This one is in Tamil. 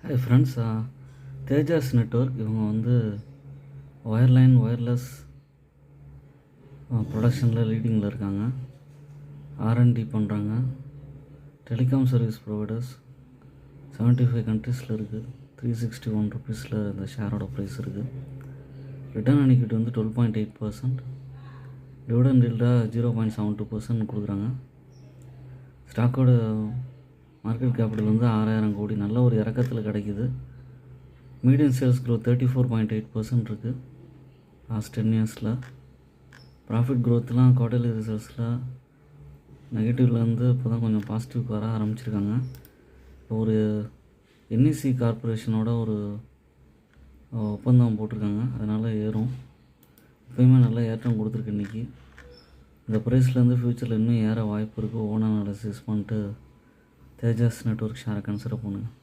ஹாய் ஃப்ரெண்ட்ஸ், தேஜாஸ் நெட்வொர்க் இவங்க வந்து ஒயர்லைன் ஒயர்லெஸ் ப்ரொடக்ஷனில் லீடிங்கில் இருக்காங்க. ஆர்என்டி பண்ணுறாங்க. டெலிகாம் சர்வீஸ் ப்ரொவைடர்ஸ் 75 கண்ட்ரீஸில் இருக்குது. 361 ருபீஸில் இந்த ஷேரோட ப்ரைஸ் இருக்குது. ரிட்டர்ன் ஆன் ஈக்விட்டி வந்து 12.8%. டிவிடெண்ட் ஈல்டாக 0.72% கொடுக்குறாங்க. ஸ்டாக்கோட மார்க்கெட் கேபிட்டல் வந்து 6000 கோடி. நல்ல ஒரு இறக்கத்தில் கிடைக்கிது. மீடியம் சேல்ஸ் க்ரோத் 34.8% இருக்குது லாஸ்ட் 10 இயர்ஸில். ப்ராஃபிட் க்ரோத்லாம் குவார்ட்டர்லி ரிசல்ட்ஸில் நெகட்டிவ்லேருந்து இப்போ தான் கொஞ்சம் பாசிட்டிவ்க்கு வர ஆரம்பிச்சிருக்காங்க. ஒரு என்இசி கார்பரேஷனோட ஒரு ஒப்பந்தம் போட்டிருக்காங்க, அதனால் ஏறும். எப்பயுமே நல்ல ஏற்றம் கொடுத்துருக்கு இன்றைக்கி. இந்த ப்ரைஸ்லேருந்து ஃப்யூச்சரில் இன்னும் ஏற வாய்ப்பு இருக்குது. ஓன் அனாலிசிஸ் பண்ணிட்டு தேஜாஸ் நெட்வொர்க் ஷேரை கன்சிடர் பண்ணுங்கள்.